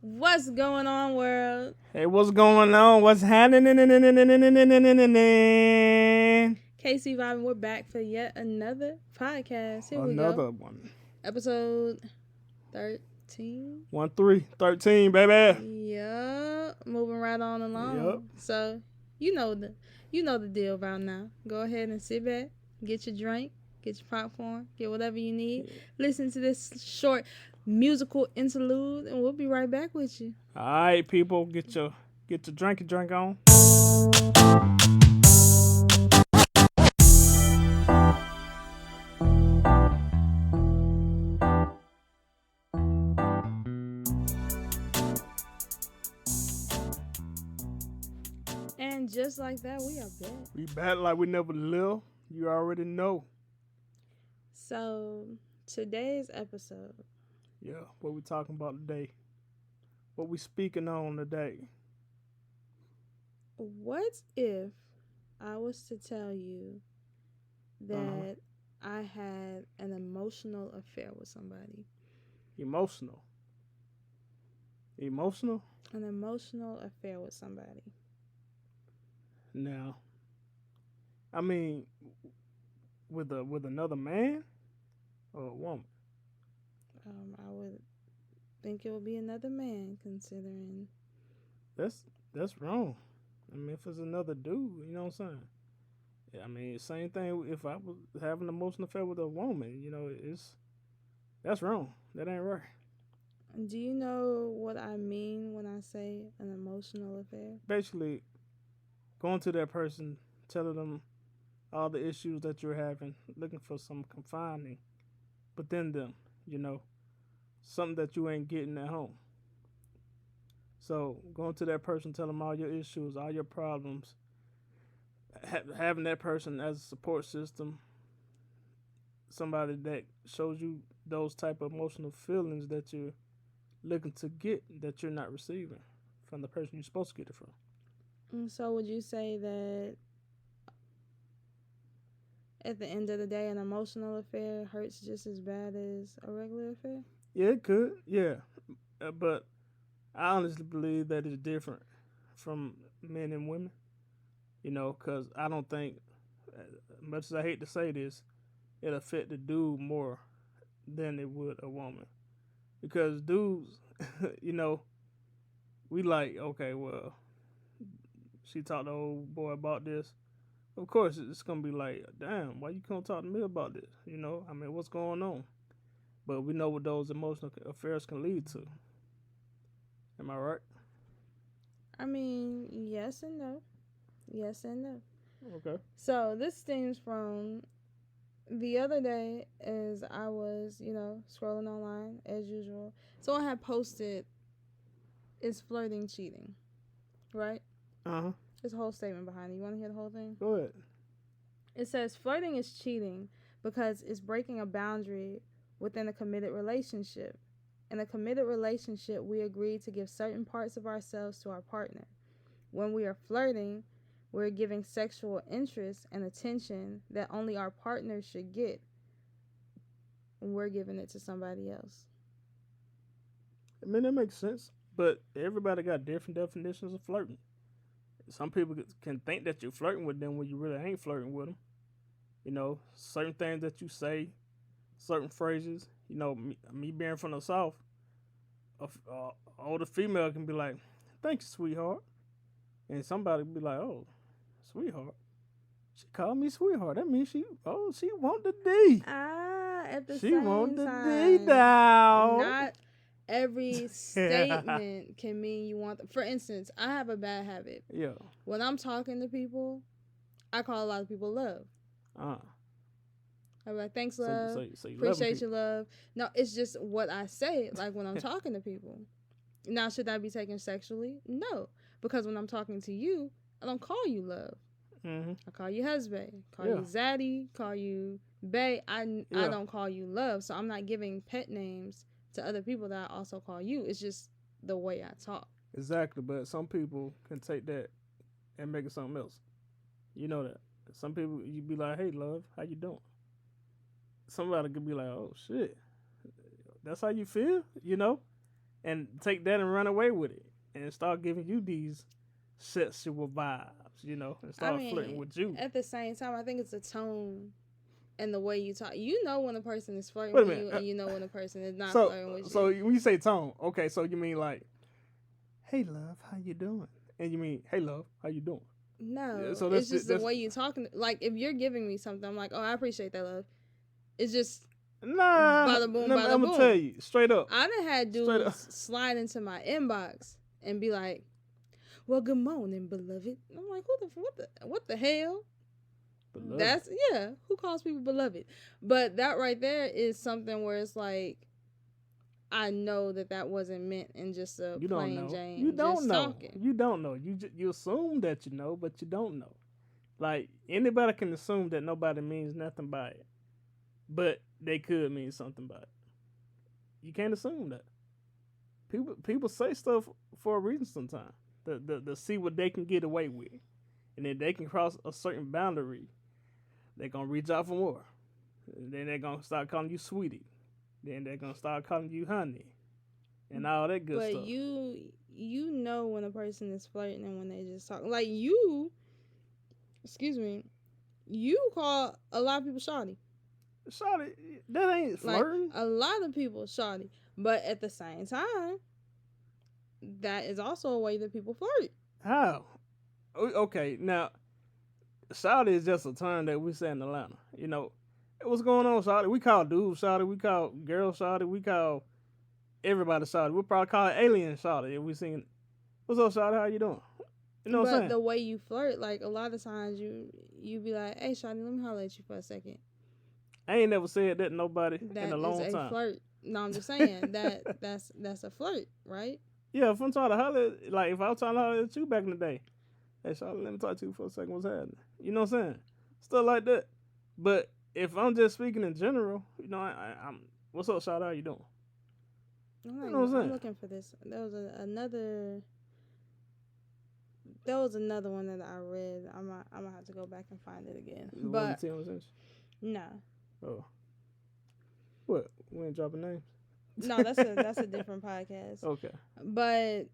What's going on, world? Hey, what's going on? What's happening? Casey Vibin, we're back for yet another podcast. Here we go. Another one. Episode 13. 13, baby. Yup. Moving right on along. Yep. So, you know the deal around now. Go ahead and sit back, get your drink, get your popcorn, get whatever you need. Yeah. Listen to this short musical interlude, and we'll be right back with you. All right, people, get your drink on. And just like that, we are back. We back like we never lived. You already know. So, today's episode. Yeah, what we talking about today? What we speaking on today? What if I was to tell you that I had an emotional affair with somebody? Emotional. An emotional affair with somebody. Now, I mean, with another man or a woman? I would think it would be another man, considering. That's wrong. I mean, if it's another dude, you know what I'm saying? Yeah, I mean, same thing. If I was having an emotional affair with a woman, that's wrong. That ain't right. Do you know what I mean when I say an emotional affair? Basically, going to that person, telling them all the issues that you're having, looking for some confining within them, something that you ain't getting at home. So going to that person, tell them all your issues, all your problems, having that person as a support system, somebody that shows you those type of emotional feelings that you're looking to get that you're not receiving from the person you're supposed to get it from. So would you say that at the end of the day, an emotional affair hurts just as bad as a regular affair? Yeah, it could. Yeah, but I honestly believe that it's different from men and women. Because I don't think, much as I hate to say this, it affect the dude more than it would a woman. Because dudes, we like, okay, well, she talked to old boy about this. Of course, it's gonna be like, damn, why you can't talk to me about this? I mean, what's going on? But we know what those emotional affairs can lead to. Am I right? I mean, yes and no. Yes and no. Okay. So this stems from the other day as I was, scrolling online as usual. Someone had posted, "Is flirting cheating?" Right? Uh-huh. There's a whole statement behind it. You want to hear the whole thing? Go ahead. It says flirting is cheating because it's breaking a boundary within a committed relationship. In a committed relationship, we agree to give certain parts of ourselves to our partner. When we are flirting, we're giving sexual interest and attention that only our partner should get, and we're giving it to somebody else. I mean, that makes sense. But everybody got different definitions of flirting. Some people can think that you're flirting with them when you really ain't flirting with them. Certain things that you say, certain phrases. Me being from the South, a older female can be like, "Thank you, sweetheart," and somebody can be like, "Oh, sweetheart." She called me sweetheart. That means she want the D. At the She same want the time, D down. not every statement can mean you want. For instance, I have a bad habit. Yeah. When I'm talking to people, I call a lot of people love. I'm like, "Thanks, love. So you Appreciate your love." No, it's just what I say. Like when I'm talking to people. Now, should that be taken sexually? No, because when I'm talking to you, I don't call you love. Mm-hmm. I call you husband, call you zaddy, call you bae. I don't call you love, so I'm not giving pet names to other people that I also call you. It's just the way I talk. Exactly, but some people can take that and make it something else. You know that. Some people, you be like, "Hey, love, how you doing?" Somebody could be like, "Oh shit, that's how you feel," and take that and run away with it and start giving you these sexual vibes, and I start flirting mean, with you. at the same time, I think it's the tone and the way you talk. You know when a person is flirting Wait a with minute. you, and you know when a person is not So, flirting with so you. when you say tone, okay, so you mean like, "Hey, love, how you doing?" And you mean, "Hey, love, how you doing?" Yeah, No, so it's just the that's way you talking. Like if you're giving me something, I'm like, oh, I appreciate that, love. It's just nah. bada boom, I'm bada gonna tell boom. you straight up, I done had straight up. dudes slide into my inbox and be like, "Well, good morning, beloved." I'm like, what the hell? Beloved. That's yeah. Who calls people beloved? But that right there is something where it's like I know that wasn't meant in just a You don't plain know. You Jane don't just know. talking. You don't know. You assume that you know, but you don't know. Like anybody can assume that nobody means nothing by it, but they could mean something by it. You can't assume that. People say stuff for a reason sometimes. The see what they can get away with, and then they can cross a certain boundary. They're gonna reach out for more. And then they're gonna start calling you sweetie. Then they're gonna start calling you honey, and all that good But stuff. you know when a person is flirting and when they just talk. Like you, excuse me, you call a lot of people shawty. Shawty, that ain't Like flirting. a lot of people shawty. But at the same time, that is also a way that people flirt. How? Okay, now shawty is just a term that we say in Atlanta. Hey, what's going on, shawty? We call dudes shawty. We call girls shawty. We call everybody shawty. We'll probably call it alien shawty if we seen. What's up, shawty? How you doing? You know what I'm But saying? the way you flirt, like a lot of times you be like, "Hey, shawty, let me holler at you for a second." I ain't never said that to nobody in That a is long a time. flirt. No, I'm just saying that's a flirt, right? Yeah, if I'm trying to holler, like if I was trying to holler at you back in the day, hey, shawty, let me talk to you for a second. What's happening? You know what I'm saying? Stuff like that. But if I'm just speaking in general, I'm what's up, shawty? How you doing? You know what I'm I'm saying? looking for this. Another. There was another one that I read. I'm gonna have to go back and find it again. The one But to 10 cents. no, Oh, what? We ain't dropping names. no, that's a different podcast. Okay. But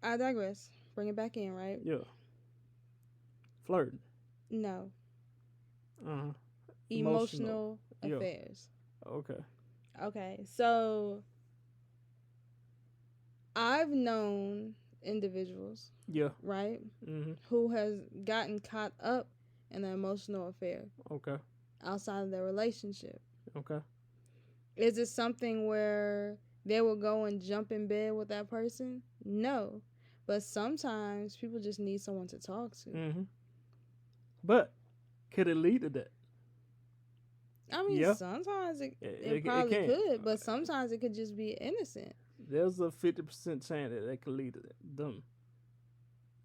I digress. Bring it back in, right? Yeah. Flirting. No, Uh huh. Emotional. emotional Yeah. affairs. Okay. Okay, so I've known individuals, Yeah. right, Mhm. who has gotten caught up in an emotional affair Okay. outside of their relationship. Okay. Is it something where they will go and jump in bed with that person? No. But sometimes people just need someone to talk to. Mhm. But could it lead to that? I mean, Yeah. sometimes it It probably can. could, but sometimes it could just be innocent. There's a 50% chance that it could lead to that. Them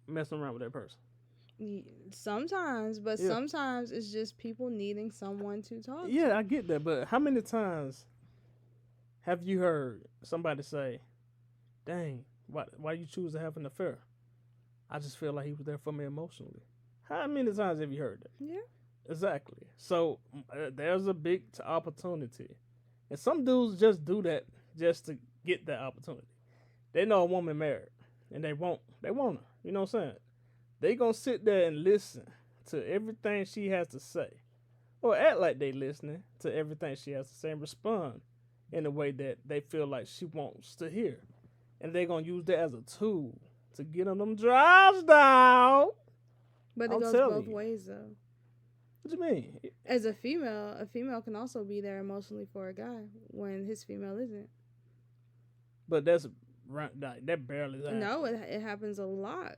messing around with that person. Sometimes, but Yeah. sometimes it's just people needing someone to talk Yeah, to. I get that, but how many times have you heard somebody say, "Dang, why you choose to have an affair? I just feel like he was there for me emotionally." How many times have you heard that? Yeah. Exactly. So there's a big opportunity, and some dudes just do that just to get that opportunity. They know a woman married, and they want her. You know what I'm saying? They gonna sit there and listen to everything she has to say, or act like they listening to everything she has to say, and respond in a way that they feel like she wants to hear, and they gonna use that as a tool to get on them drives down. But it I'm goes telling both you. ways, though. What you mean? As a female can also be there emotionally for a guy when his female isn't. But that barely happens. No, it happens a lot.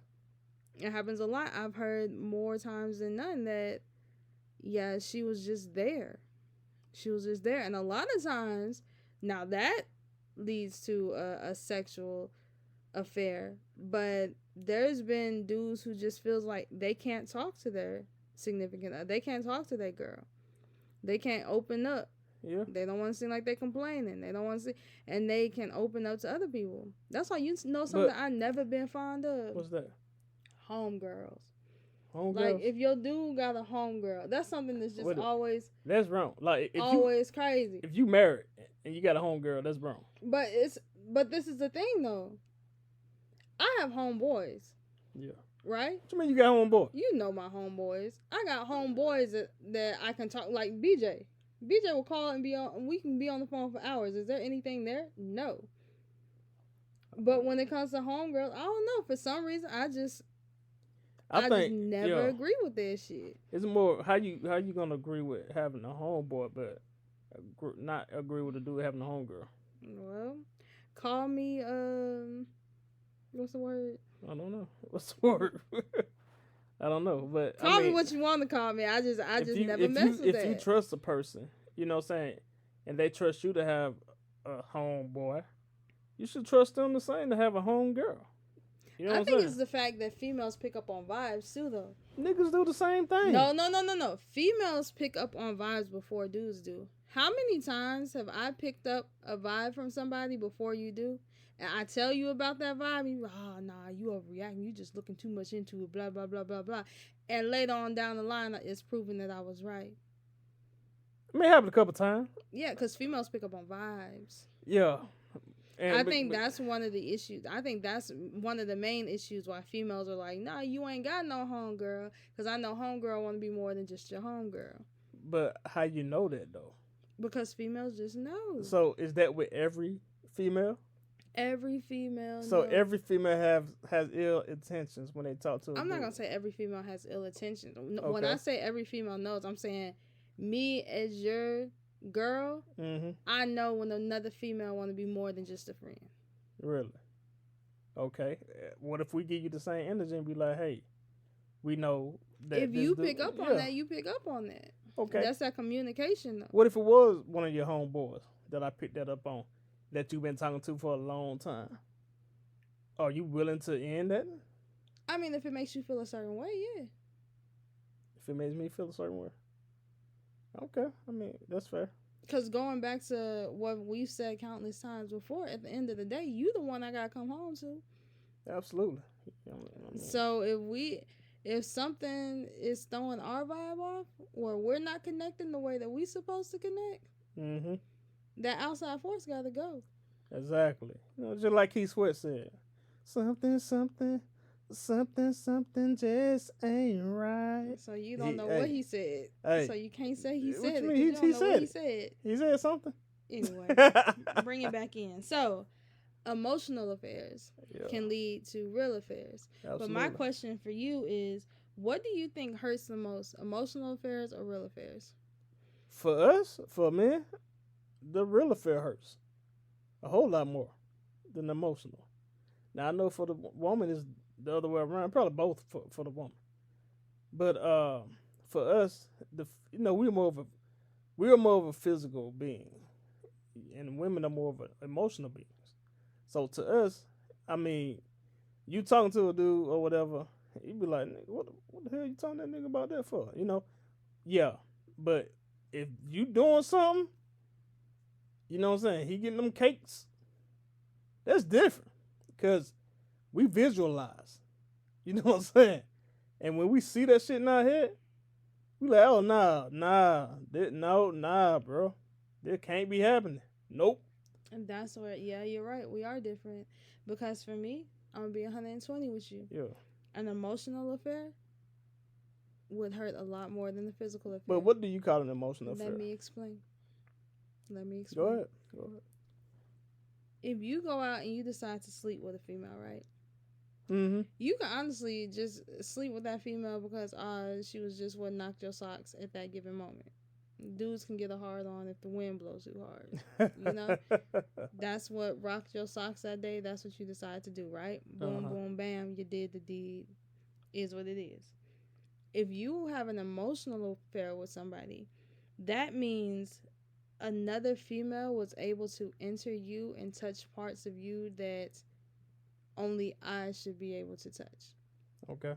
It happens a lot. I've heard more times than none that, yeah, she was just there. She was just there. And a lot of times, now that leads to a sexual affair. But there's been dudes who just feels like they can't talk to their significant other. They can't talk to that girl. They can't open up. Yeah. They don't want to seem like they're complaining. They don't want to see, and they can open up to other people. That's why you know something But I've never been fond of. what's that? Homegirls. Like Homegirls. if your dude got a homegirl, that's something that's just What? always That's wrong. Like always crazy. if you married and you got a homegirl, that's wrong. But this is the thing though. I have homeboys, Yeah. right? What you mean you got homeboy? You know my homeboys. I got homeboys that I can talk like BJ. BJ will call and be on. We can be on the phone for hours. Is there anything there? No. But when it comes to homegirls, I don't know. For some reason, I just never agree with that shit. It's more how you gonna agree with having a homeboy, but not agree with a dude having a homegirl. Well, call me what's the word? I don't know. What's the word? I don't know, but call me what you want to call me. I just never mess with that. If you trust a person, you know what I'm saying, and they trust you to have a homeboy, you should trust them the same to have a homegirl. You know I think it's the fact that females pick up on vibes too, though. Niggas do the same thing. No. Females pick up on vibes before dudes do. How many times have I picked up a vibe from somebody before you do? And I tell you about that vibe, and you're like, oh, nah, you overreacting. You just looking too much into it, blah, blah, blah, blah, blah. And later on down the line, it's proven that I was right. It may happen a couple times. Yeah, because females pick up on vibes. Yeah. And I think that's one of the issues. I think that's one of the main issues why females are like, nah, you ain't got no homegirl. Because I know homegirl want to be more than just your homegirl. But how you know that, though? Because females just know. So is that with every female? Every female. So every female has ill intentions when they talk to. I'm not gonna say every female has ill intentions. Okay. When I say every female knows, I'm saying me as your girl. Mm-hmm. I know when another female want to be more than just a friend. Really? Okay. What if we give you the same energy and be like, hey, we know that if you pick up on that, you pick up on that. Okay. That's that communication though. What if it was one of your homeboys that I picked that up on that you've been talking to for a long time? Are you willing to end that? I mean, if it makes you feel a certain way, yeah. If it makes me feel a certain way. Okay. I mean, that's fair. Because going back to what we've said countless times before, at the end of the day, you the one I got to come home to. Absolutely. I mean, so if something is throwing our vibe off, or we're not connecting the way that we supposed to connect, mm-hmm. that outside force got to go. Exactly. You know, just like Keith Sweat said, something just ain't right. So you don't know what he said. So you can't say he said it. You don't know what he said. He said something. Anyway, bring it back in. So emotional affairs can lead to real affairs. Absolutely. But my question for you is, what do you think hurts the most, emotional affairs or real affairs? For us, for men, the real affair hurts a whole lot more than emotional. Now I know for the woman is the other way around, probably both for the woman. But for us, we're more of a physical being, and women are more of an emotional beings. So to us, I mean, you talking to a dude or whatever, you be like, what the hell you talking to that nigga about that for? You know, yeah. But if you doing something, you know what I'm saying, he getting them cakes, that's different, because we visualize. You know what I'm saying? And when we see that shit in our head, we like, oh, nah, bro. That can't be happening. Nope. And that's where, yeah, you're right. We are different. Because for me, I'm going to be 120 with you. Yeah. An emotional affair would hurt a lot more than the physical affair. But what do you call an emotional affair? Let me explain. Go ahead. If you go out and you decide to sleep with a female, right? Mm-hmm. You can honestly just sleep with that female because she was just what knocked your socks at that given moment. Dudes can get a hard on if the wind blows too hard. You know? That's what rocked your socks that day. That's what you decide to do, right? Boom, boom, bam. You did the deed. Is what it is. If you have an emotional affair with somebody, that means another female was able to enter you and touch parts of you that only I should be able to touch. Okay.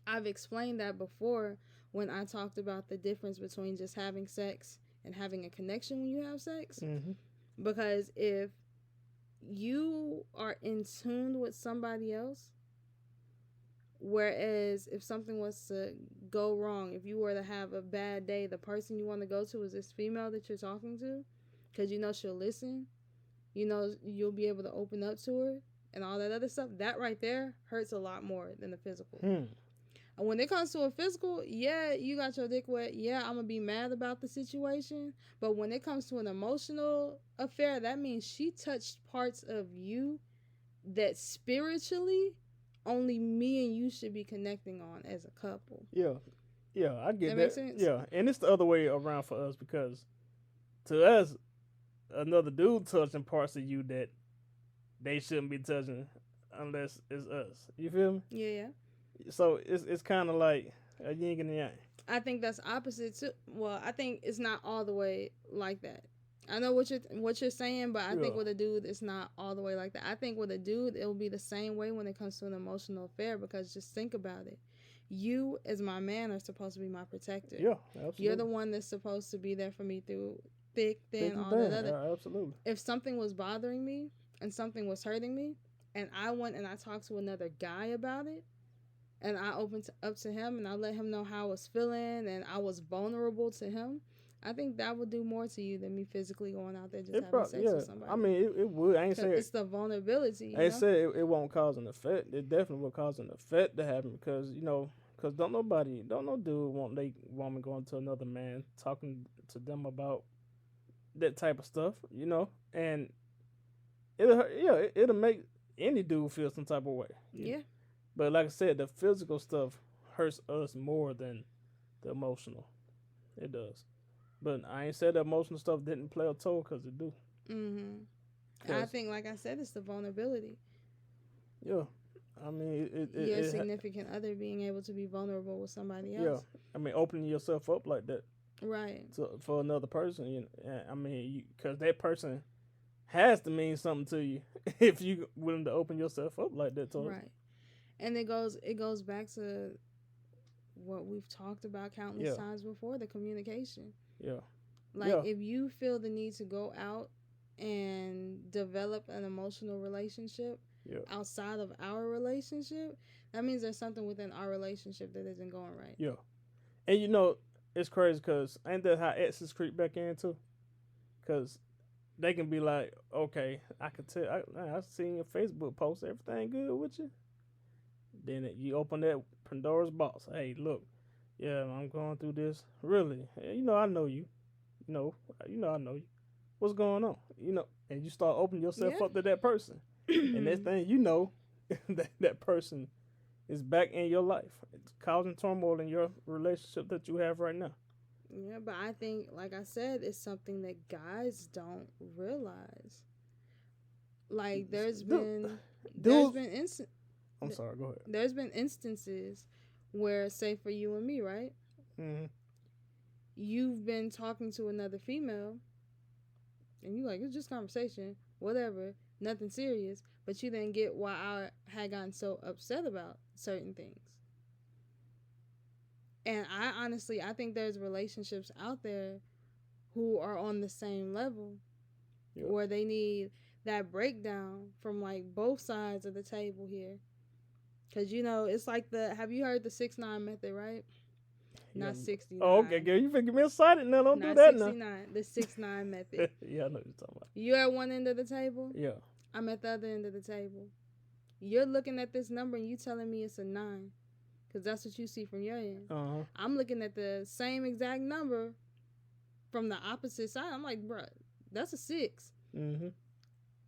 I've explained that before when I talked about the difference between just having sex and having a connection when you have sex. Mm-hmm. Because if you are in tune with somebody else, Whereas if something was to go wrong, if you were to have a bad day, the person you want to go to is this female that you're talking to, because you know she'll listen, you know you'll be able to open up to her and all that other stuff. That right there hurts a lot more than the physical. Hmm. And when it comes to a physical, yeah, you got your dick wet. Yeah, I'm gonna be mad about the situation. But when it comes to an emotional affair, that means she touched parts of you that spiritually only me and you should be connecting on as a couple. Yeah. Yeah, I get That that. makes sense? Yeah, and it's the other way around for us because to us, another dude touching parts of you that they shouldn't be touching unless it's us. You feel me? Yeah, yeah. So it's kind of like a yin and yang. I think that's opposite too. Well, I think it's not all the way like that. I know what you're saying, but I Yeah. think with a dude, it's not all the way like that. I think with a dude, it will be the same way when it comes to an emotional affair. Because just think about it, you as my man are supposed to be my protector. Yeah, absolutely. You're the one that's supposed to be there for me through thick, thin, Thick and all thin. that other. Absolutely. If something was bothering me and something was hurting me, and I went and I talked to another guy about it, and I opened up to him and I let him know how I was feeling and I was vulnerable to him, I think that would do more to you than me physically going out there just having sex with somebody. I mean, it would. I ain't saying it's the vulnerability. I ain't saying it won't cause an effect. It definitely will cause an effect to happen because because don't no dude want they woman going to another man talking to them about that type of stuff, and it'll make any dude feel some type of way. Yeah. But like I said, the physical stuff hurts us more than the emotional. It does. But I ain't said the emotional stuff didn't play a toll because it do. I think, like I said, it's the vulnerability. Yeah. I mean, your significant other being able to be vulnerable with somebody else. Yeah. I mean, opening yourself up like that. Right. For another person. I mean, because that person has to mean something to you if you willing to open yourself up like that. Right. And it goes back to what we've talked about countless times before, the communication. Yeah. Like, if you feel the need to go out and develop an emotional relationship outside of our relationship, that means there's something within our relationship that isn't going right. Yeah. And it's crazy because ain't that how exes creep back in too? Because they can be like, okay, I can tell, I seen your Facebook post, everything good with you. Then you open that Pandora's box. Hey, look, I'm going through this. Really, I know you. I know you. What's going on? And you start opening yourself up to that person. And next thing that person is back in your life. It's causing turmoil in your relationship that you have right now. Yeah, but I think, like I said, it's something that guys don't realize. Like, there's been I'm sorry, go ahead. There's been instances where, say for you and me, right? Mm-hmm. You've been talking to another female, and you like, it's just conversation, whatever, nothing serious, but you didn't get why I had gotten so upset about certain things. And I think there's relationships out there who are on the same level where they need that breakdown from like both sides of the table here. Because, it's like have you heard the 6ix9ine method, right? Not 69. Oh, okay, girl. You finna get me excited now. Don't Not do that 69, now. the 6ix9ine method. Yeah, I know what you're talking about. You at one end of the table? Yeah. I'm at the other end of the table. You're looking at this number and you telling me it's a 9. Because that's what you see from your end. Uh-huh. I'm looking at the same exact number from the opposite side. I'm like, bruh, that's a 6. Mm-hmm.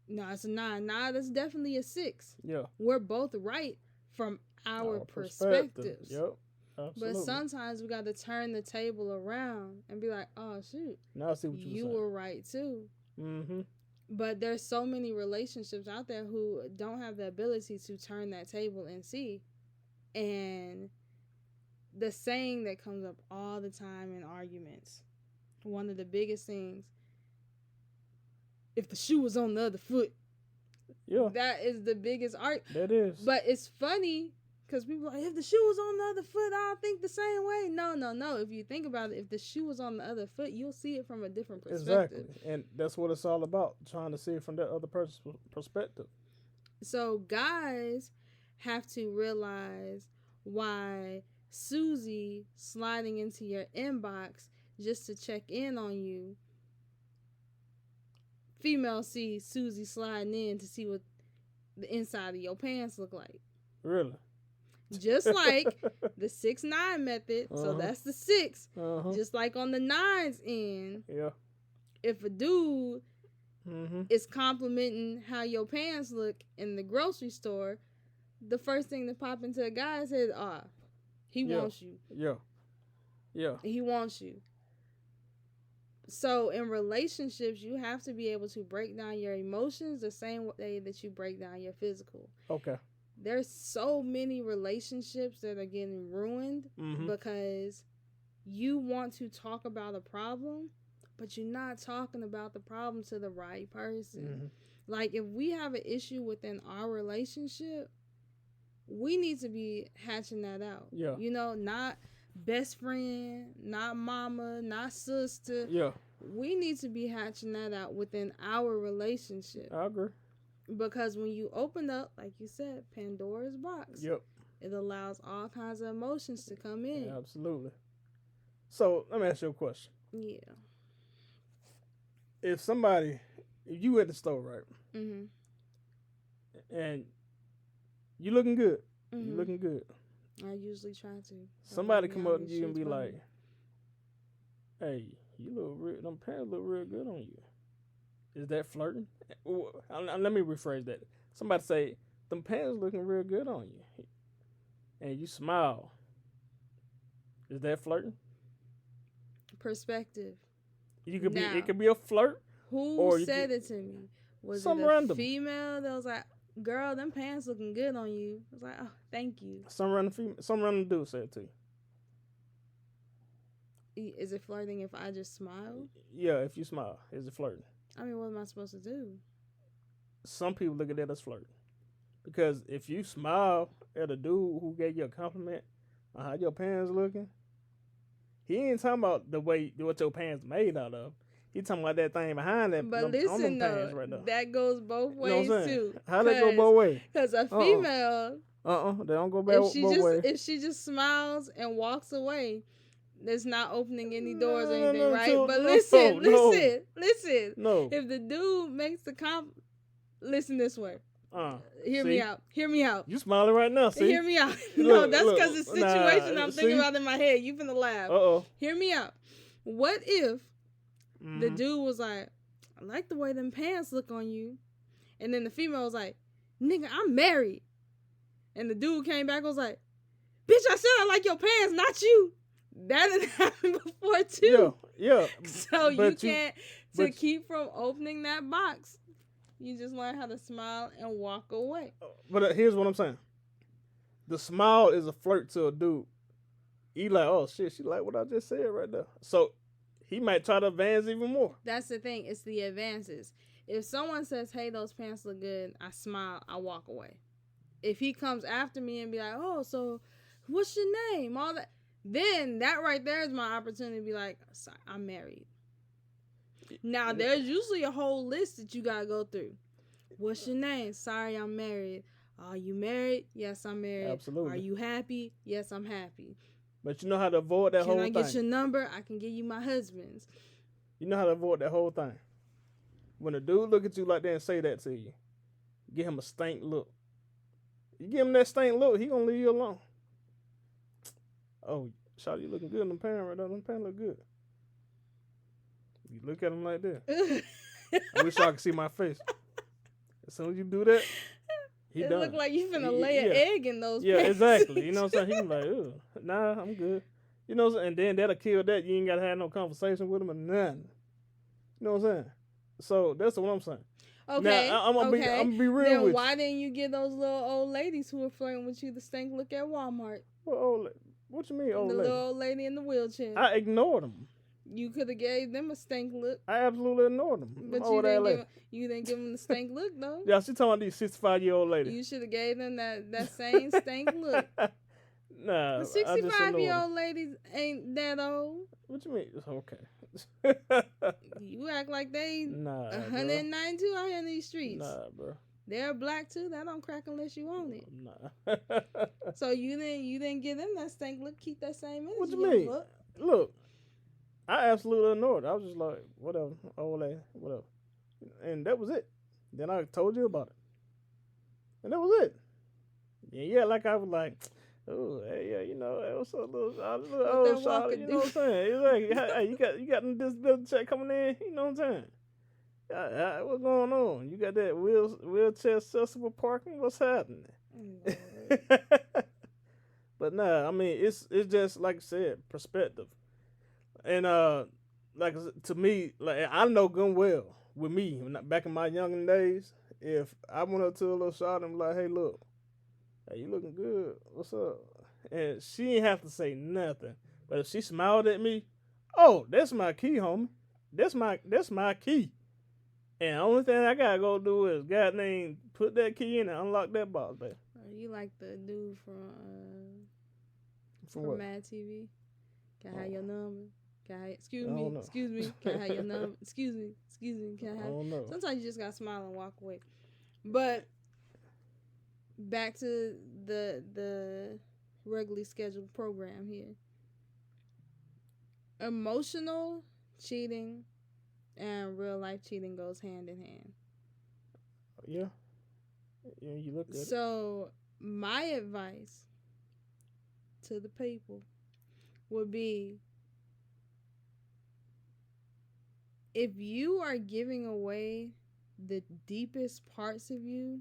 No, it's a 9. Nah, that's definitely a 6. Yeah. We're both right from our perspectives. Yep. Absolutely. But sometimes we got to turn the table around and be like, oh, shoot. Now I see what you were right, too. Mm-hmm. But there's so many relationships out there who don't have the ability to turn that table and see. And the saying that comes up all the time in arguments, one of the biggest things, if the shoe was on the other foot. Yeah. That is the biggest argument. That is. But it's funny because people are like, if the shoe was on the other foot, I don't think the same way. No. If you think about it, if the shoe was on the other foot, you'll see it from a different perspective. Exactly. And that's what it's all about, trying to see it from that other person's perspective. So guys have to realize why Susie sliding into your inbox just to check in on you. Female see Susie sliding in to see what the inside of your pants look like. Really? Just like the 6-9 method. So that's the 6. Just like on the 9's end. Yeah. If a dude is complimenting how your pants look in the grocery store, the first thing that pop into a guy's head, he wants you. Yeah. He wants you. So in relationships, you have to be able to break down your emotions the same way that you break down your physical. Okay. There's so many relationships that are getting ruined because you want to talk about a problem, but you're not talking about the problem to the right person. Like, if we have an issue within our relationship, we need to be hatching that out. Yeah. You know, not best friend, not mama, not sister. Yeah. We need to be hatching that out within our relationship. I agree. Because when you open up, like you said, Pandora's box, it allows all kinds of emotions to come in. Yeah, absolutely. So, let me ask you a question. Yeah. If you at the store, right? And you looking good. You looking good. I usually try to. Somebody come up to you and be like, "Hey, you look real. Them pants look real good on you." Is that flirting? Let me rephrase that. Somebody say, "Them pants looking real good on you," and you smile. Is that flirting? Perspective. It could be a flirt. Who said it to me? Was some it a random female that was like, "Girl, them pants looking good on you"? I was like, "Oh, thank you." Some random dude said it to you. Is it flirting if I just smile? Yeah, if you smile, is it flirting? I mean, what am I supposed to do? Some people look at that as flirting. Because if you smile at a dude who gave you a compliment on how your pants looking, he ain't talking about what your pants made out of. He talking about that thing behind that. But listen, though, right, that goes both ways, too. How that go both ways? Because a female, they don't go both ways. If she just smiles and walks away, that's not opening any doors or anything, right? But listen. No. If the dude makes the listen this way. Hear me out. You smiling right now, see? Hear me out. No, that's because the situation I'm thinking about in my head. You finna laugh. Hear me out. What if the dude was like, "I like the way them pants look on you," and then the female was like, "Nigga, I'm married," and the dude came back and was like, "Bitch, I said I like your pants, not you." That had happened before too. Yeah. So you can't keep from opening that box. You just learn how to smile and walk away. But here's what I'm saying. The smile is a flirt to a dude. He like, "Oh shit, she like what I just said right there." So he might try to advance even more. That's the thing. It's the advances. If someone says, "Hey, those pants look good," I smile, I walk away. If he comes after me and be like, "Oh, so what's your name?" All that. Then that right there is my opportunity to be like, "Sorry, I'm married." Now, there's usually a whole list that you got to go through. What's your name? "Sorry, I'm married." "Are you married?" "Yes, I'm married." Absolutely. "Are you happy?" "Yes, I'm happy." But you know how to avoid that whole thing. "Can I get your number?" "I can give you my husband's." You know how to avoid that whole thing. When a dude look at you like that and say that to you, give him a stank look. You give him that stank look, he gonna leave you alone. "Oh, shawty, you looking good in them pants right now. Them pants look good." You look at him like that. I wish I could see my face. As soon as you do that, he done. It look like you finna lay an egg in those pants. Yeah, exactly. You know what I'm saying? He be like, "Ugh, nah, I'm good." You know what I'm saying? And then that'll kill that. You ain't gotta have no conversation with him or nothing. You know what I'm saying? So that's what I'm saying. Okay. Now, I'm gonna be real then with you. Why didn't you get those little old ladies who were flirting with you the stank look at Walmart? What you mean, old lady? The little old lady in the wheelchair. I ignored them. You could have gave them a stank look. I absolutely ignored them. But you didn't give them the stank look, though. Yeah, she talking about these 65-year-old ladies. You should have gave them that same stank look. Nah, the 65-year-old ladies ain't that old. What you mean? It's okay. You act like they 192 bro. out here in these streets. Nah, bro. They're black too. That don't crack unless you own it. Nah. So you didn't give them that stank look. Keep that same energy. What you mean? Look. Look, I absolutely ignored it. I was just like, whatever, old ass, whatever, and that was it. Then I told you about it, and that was it. Yeah, like I was like, oh, hey, yeah, you know, it was a little old shot, you know what I'm saying? It's like, hey, you got this disability check coming in, you know what I'm saying? What's going on? You got that wheelchair accessible parking? What's happening? But nah, I mean, it's just like I said, perspective, and like to me, like I know good and well with me back in my young days, if I went up to a little shot and be like, hey, look. Hey, you looking good. What's up? And she didn't have to say nothing. But if she smiled at me, oh, that's my key, homie. That's my key. And the only thing I gotta go do is goddamn put that key in and unlock that box, baby. You like the dude from what? Mad TV? Can I have your number? Excuse me. Can I have your number? Excuse me. Can I have? I don't know. Sometimes you just gotta smile and walk away. But back to the regularly scheduled program here. Emotional cheating and real life cheating goes hand in hand. Yeah. Yeah, you look good. So my advice to the people would be, if you are giving away the deepest parts of you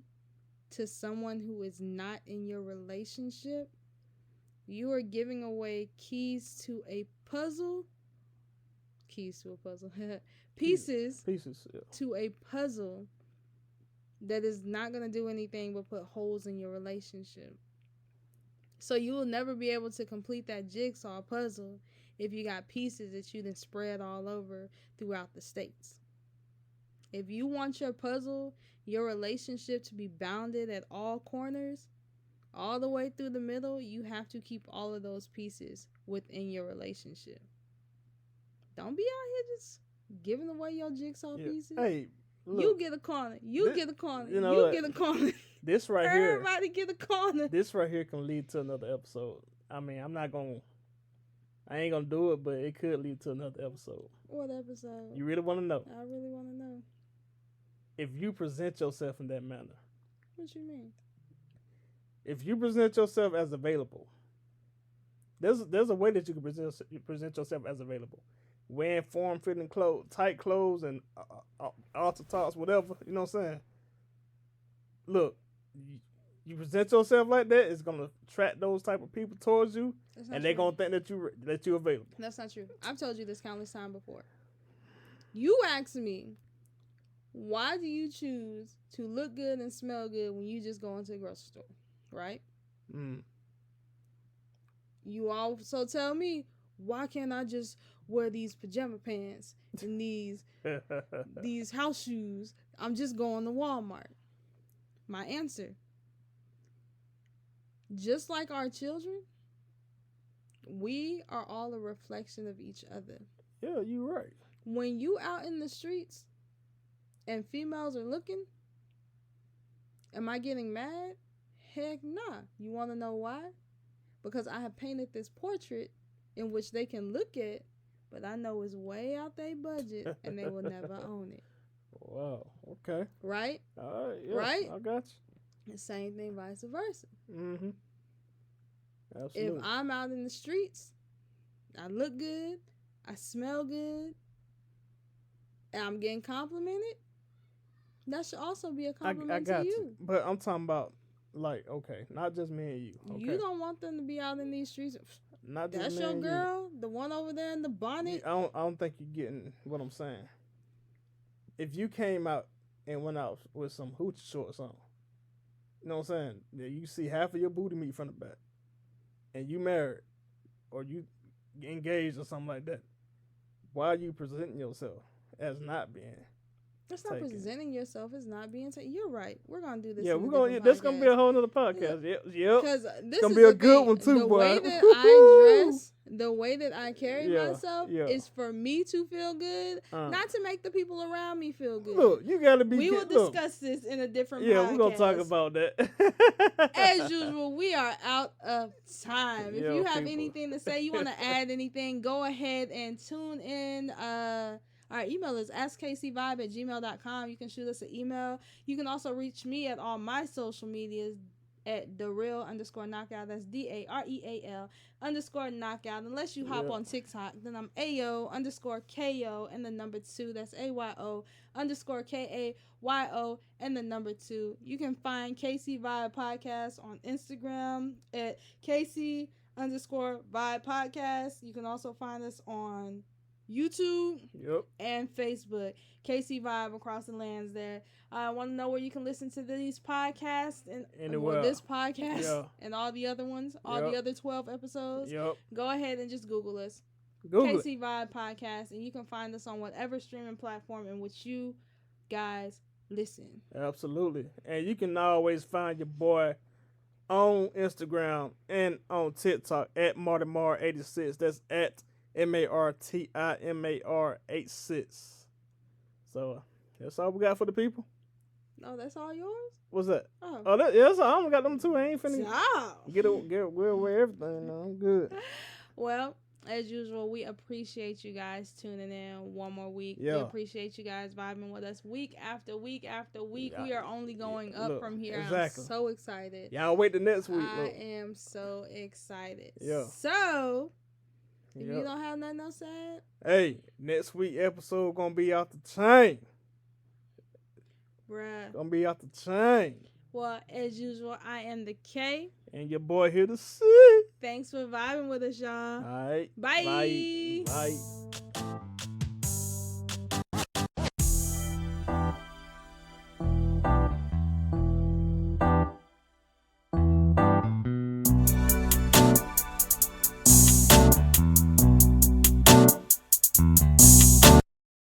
to someone who is not in your relationship, you are giving away keys to a puzzle. Pieces yeah. to a puzzle that is not going to do anything but put holes in your relationship. So you will never be able to complete that jigsaw puzzle if you got pieces that you then spread all over throughout the states. If you want your puzzle, your relationship to be bounded at all corners, all the way through the middle, you have to keep all of those pieces within your relationship. Don't be out here just giving away your jigsaw pieces. Hey, look, you get a corner. You get a corner. You know you get a corner. This right here. Everybody get a corner. This right here can lead to another episode. I mean, I ain't gonna do it, but it could lead to another episode. What episode? You really want to know? I really want to know. If you present yourself in that manner. What you mean? If you present yourself as available, there's a way that you can present yourself as available. Wearing form-fitting clothes, tight clothes, and altar tops, whatever. You know what I'm saying? Look, you present yourself like that, it's gonna attract those type of people towards you, and they're gonna think that you're available. That's not true. I've told you this countless times before. You asked me, why do you choose to look good and smell good when you just go into the grocery store, right? You also tell me, why can't I just wear these pajama pants and these house shoes? I'm just going to Walmart. My answer, just like our children, we are all a reflection of each other. Yeah, you're right. When you out in the streets and females are looking, am I getting mad? Heck nah. You want to know why? Because I have painted this portrait in which they can look at, but I know it's way out their budget and they will never own it. Wow. Okay. Right? All right. Yeah, right? I got you. The same thing, vice versa. Mm-hmm. Absolutely. If I'm out in the streets, I look good, I smell good, and I'm getting complimented, that should also be a compliment to you. But I'm talking about, like, okay, not just me and you. Okay? You don't want them to be out in these streets. Not just That's me your and girl, the one over there in the bonnet. I don't think you're getting what I'm saying. If you came out and went out with some hoochie shorts on, you know what I'm saying? You see half of your booty meat from the back, and you married, or you engaged or something like that. Why are you presenting yourself as not being? That's not presenting yourself as not being taken. You're right. We're gonna do this. Yeah, we're gonna. This gonna be a whole nother podcast. Yep. Because this gonna is be a good one too, the boy. way that I dress, the way that I carry Yeah, myself yeah. is for me to feel good, not to make the people around me feel good. Look, you gotta be. We will Look, discuss this in a different yeah, podcast. we're gonna talk about that. As usual, we are out of time. If Yeah, you have people. anything to say, you want to add anything, go ahead and tune in. Our email is askkcvibe@gmail.com. You can shoot us an email. You can also reach me at all my social medias at @thereal_knockout. That's DAREAL_knockout. Unless you hop on TikTok, then I'm AO_KO and the number 2. That's AYO_KAYO and the number 2. You can find KC Vibe Podcast on Instagram at KC_Vibe Podcast. You can also find us on YouTube and Facebook. KC Vibe across the lands there. I want to know where you can listen to these podcasts and this podcast and all the other ones, all the other 12 episodes. Go ahead and just Google us. KC Vibe Podcast, and you can find us on whatever streaming platform in which you guys listen. Absolutely. And you can always find your boy on Instagram and on TikTok at MartyMar86. That's at MarTimar86. So that's all we got for the people. No, that's all yours? What's that? Oh, that's all. I only got them 2. I ain't finna get away everything. No, I'm good. Well, as usual, we appreciate you guys tuning in one more week. We appreciate you guys vibing with us week after week after week. We are only going up from here. Exactly. I'm so excited. Y'all wait the next week. I am so excited. Yeah. So, if you don't have nothing else to add, hey, next week episode gonna be out the chain. Bruh. Gonna be out the chain. Well, as usual, I am the K. And your boy here to C. Thanks for vibing with us, y'all. All right. Bye. Bye.